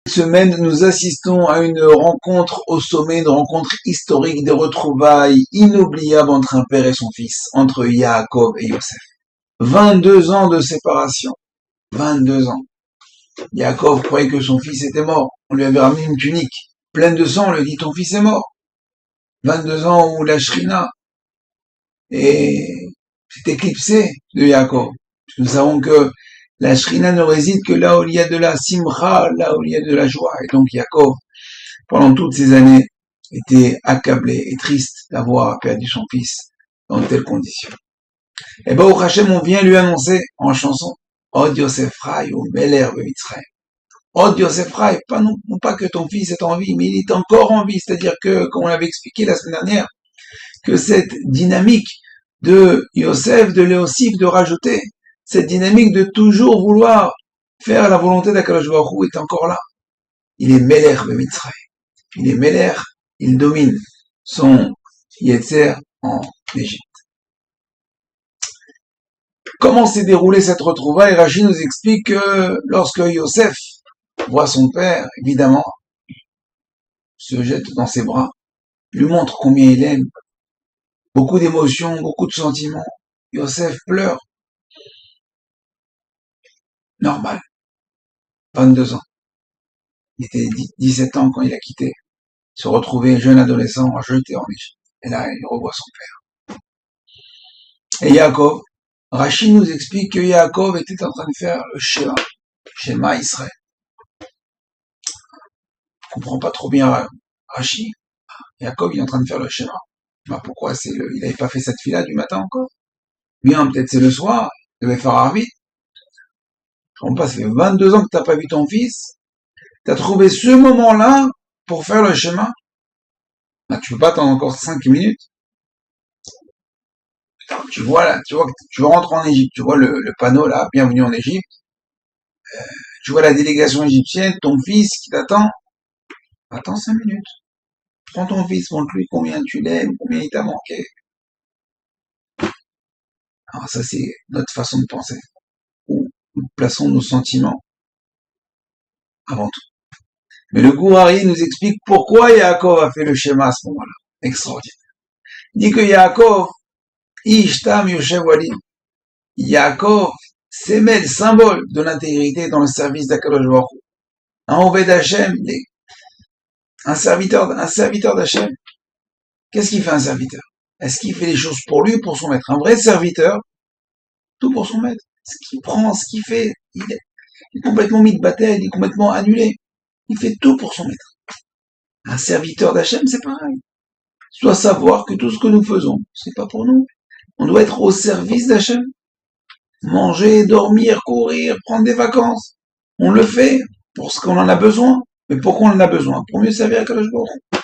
Semaine, nous assistons à une rencontre au sommet, une rencontre historique, des retrouvailles inoubliables entre un père et son fils, entre Yaakov et Yosef. 22 ans de séparation. 22 ans. Yaakov croyait que son fils était mort. On lui avait ramené une tunique pleine de sang. On lui a dit, ton fils est mort. 22 ans où la Shrina s'est éclipsée de Yaakov. Nous savons que la Shrina ne réside que là où il y a de la simra, là où il y a de la joie. Et donc Yaakov, pendant toutes ces années, était accablé et triste d'avoir perdu son fils dans de telles conditions. Et ben, au Hachem, on vient lui annoncer en chanson, Od Yosef Rai ou Meler Bemitzrayim. Od Yosef Rai, non pas que ton fils est en vie, mais il est encore en vie. C'est-à-dire que, comme on l'avait expliqué la semaine dernière, que cette dynamique de Yosef, de Léosif, de rajouter, cette dynamique de toujours vouloir faire la volonté d'Akadosh Baruch Hu est encore là. Il est Meler Bemitzrayim. Il est Meler, il domine son Yetzer en Égypte. Comment s'est déroulée cette retrouvaille? Rachi nous explique que lorsque Yosef voit son père, évidemment, se jette dans ses bras, lui montre combien il aime, beaucoup d'émotions, beaucoup de sentiments. Yosef pleure. Normal. 22 ans. Il était 17 ans quand il a quitté. Se retrouver jeune adolescent, jeté en Égypte. Et là, il revoit son père. Et Yaakov, Rachi nous explique que Yaakov était en train de faire le Shema Israël. Je comprends pas trop bien Rachi. Yaakov, il est en train de faire le Shema. Ben pourquoi il n'avait pas fait cette fila du matin encore? Bien, peut-être c'est le soir, il devait faire Arvit. Je comprends pas, ça fait 22 ans que t'as pas vu ton fils. T'as trouvé ce moment-là pour faire le Shema. Ben, tu peux pas attendre encore 5 minutes. Tu vois là, tu vois que tu rentres en Égypte, tu vois le panneau là, bienvenue en Égypte. Tu vois la délégation égyptienne, ton fils qui t'attend. Attends 5 minutes. Prends ton fils, montre-lui combien tu l'aimes, combien il t'a manqué. Alors ça, c'est notre façon de penser. Où nous plaçons nos sentiments avant tout. Mais le Gourari nous explique pourquoi Yaakov a fait le schéma à ce moment-là. Extraordinaire. Il dit que Yaakov, Ishtam Yoshev Wali, Yaakov, s'aimait le symbole de l'intégrité dans le service d'Akadosh Baruch Hu. Un Oved Hashem, un serviteur d'Hachem. Qu'est-ce qu'il fait un serviteur? Est-ce qu'il fait les choses pour lui ou pour son maître? Un vrai serviteur, tout pour son maître. Ce qu'il prend, ce qu'il fait, il est complètement mis de bataille, il est complètement annulé. Il fait tout pour son maître. Un serviteur d'Hachem, c'est pareil. Tu dois savoir que tout ce que nous faisons, c'est pas pour nous. On doit être au service d'Hachem. Manger, dormir, courir, prendre des vacances. On le fait pour ce qu'on en a besoin. Mais pourquoi on en a besoin? Pour mieux servir à Kadosh Baruch Hu.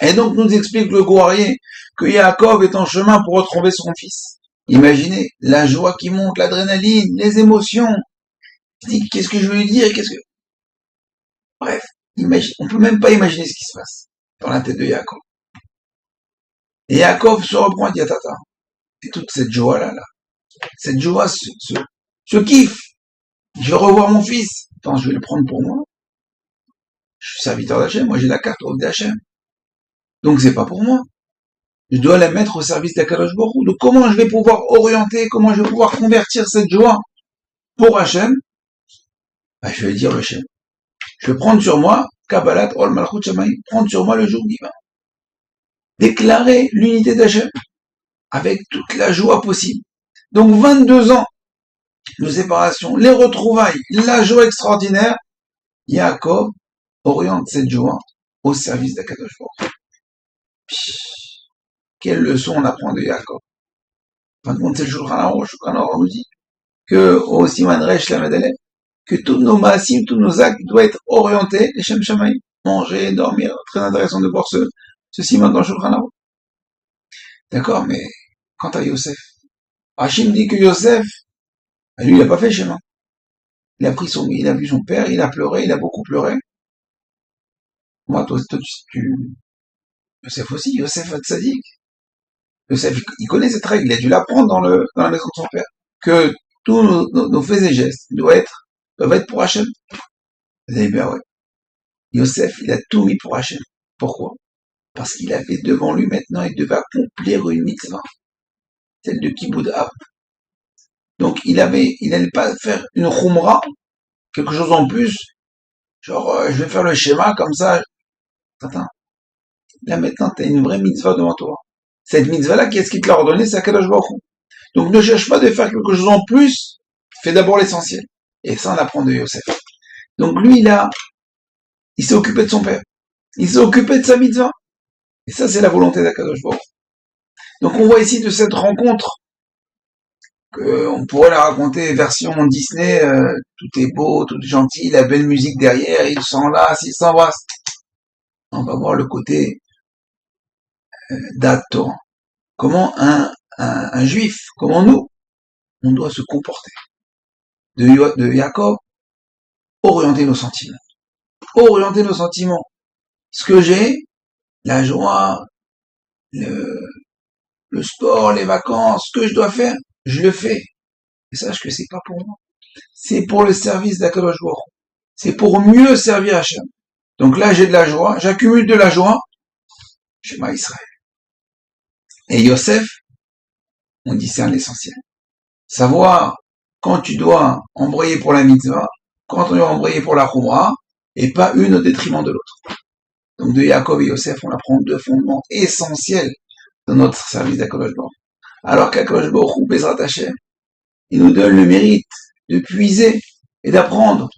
Et donc nous explique le Gourarié que Yaakov est en chemin pour retrouver son fils. Imaginez la joie qui monte, l'adrénaline, les émotions. Il dit qu'est-ce que je veux lui dire, bref, on peut même pas imaginer ce qui se passe dans la tête de Yaakov. Et Yaakov se reprend et dit attends, et toute cette joie là, cette joie, ce kiff, je vais revoir mon fils. Attends, je vais le prendre pour moi. Je suis serviteur d'Hachem, moi j'ai la carte d'Hachem. Donc c'est pas pour moi. Je dois la mettre au service d'Akadosh Baruch Hu. Donc comment je vais pouvoir orienter, comment je vais pouvoir convertir cette joie pour Hachem? Je vais dire le Shem. Je vais prendre sur moi, Kabbalat Ol Malchut Shamayim, prendre sur moi le joug divin. Déclarer l'unité d'Hachem avec toute la joie possible. Donc 22 ans de séparation, les retrouvailles, la joie extraordinaire, Yaakov oriente cette joie au service d'Akadosh Baruch Hu. Quelle leçon on apprend de Yaakov? En fin de compte, c'est le Shulchan Aruch nous dit que au Siman Resh Lamed Aleph, que tous nos maasim, tous nos actes doivent être orientés, les Shem Shamayim, manger, dormir. Très intéressant de voir ce Siman dans le Shulchan Aruch. D'accord, mais quant à Yosef, Rachim dit que Yosef, lui, il n'a pas fait le schéma. Il a vu son père, il a pleuré, il a beaucoup pleuré. Moi, toi, Yosef aussi, Yosef Tzadik. Yosef, il connaît cette règle, il a dû l'apprendre dans la maison de son père. Que tous nos faits et gestes doivent être pour Hachem. Vous allez bien, ouais. Yosef, il a tout mis pour Hachem. Pourquoi? Parce qu'il avait devant lui maintenant, il devait accomplir une mitzvah, celle de Kiboud Av. Donc il n'allait pas faire une khumra, quelque chose en plus, genre je vais faire le schéma comme ça. Attends, là maintenant tu as une vraie mitzvah devant toi. Cette mitzvah-là, qui est-ce qui te l'a ordonné? C'est Akadosh Baruch Hu. Donc ne cherche pas de faire quelque chose en plus, fais d'abord l'essentiel. Et ça on apprend de Yosef. Donc lui il s'est occupé de son père. Il s'est occupé de sa mitzvah. Et ça c'est la volonté d'Akadosh Baruch Hu. Donc on voit ici de cette rencontre on pourrait la raconter version Disney, tout est beau, tout est gentil, la belle musique derrière, ils s'enlacent, ils s'embrassent. On va voir le côté Torah. Comment un juif, comment nous, on doit se comporter. De Jacob, orienter nos sentiments. Orienter nos sentiments. Ce que j'ai, la joie, le sport, les vacances, ce que je dois faire, je le fais. Et sache que c'est pas pour moi. C'est pour le service d'Akadosh Baruch Hu. C'est pour mieux servir Hachem. Donc là, j'ai de la joie, j'accumule de la joie, Shema Israël. Et Yosef, on discerne l'essentiel. Savoir quand tu dois embrayer pour la mitzvah, quand on doit embrayer pour la khumra, et pas une au détriment de l'autre. Donc de Yaakov et Yosef, on apprend deux fondements essentiels dans notre service d'Akadosh Baruch Hu. Alors qu'Akadosh Baruch Hu, Bezrat Hashem, il nous donne le mérite de puiser et d'apprendre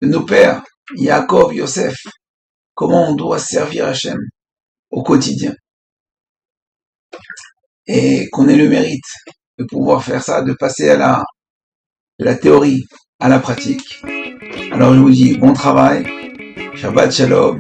de nos pères, Yaakov, Yosef, comment on doit servir Hachem au quotidien. Et qu'on ait le mérite de pouvoir faire ça, de passer de la théorie à la pratique. Alors je vous dis bon travail, Shabbat Shalom,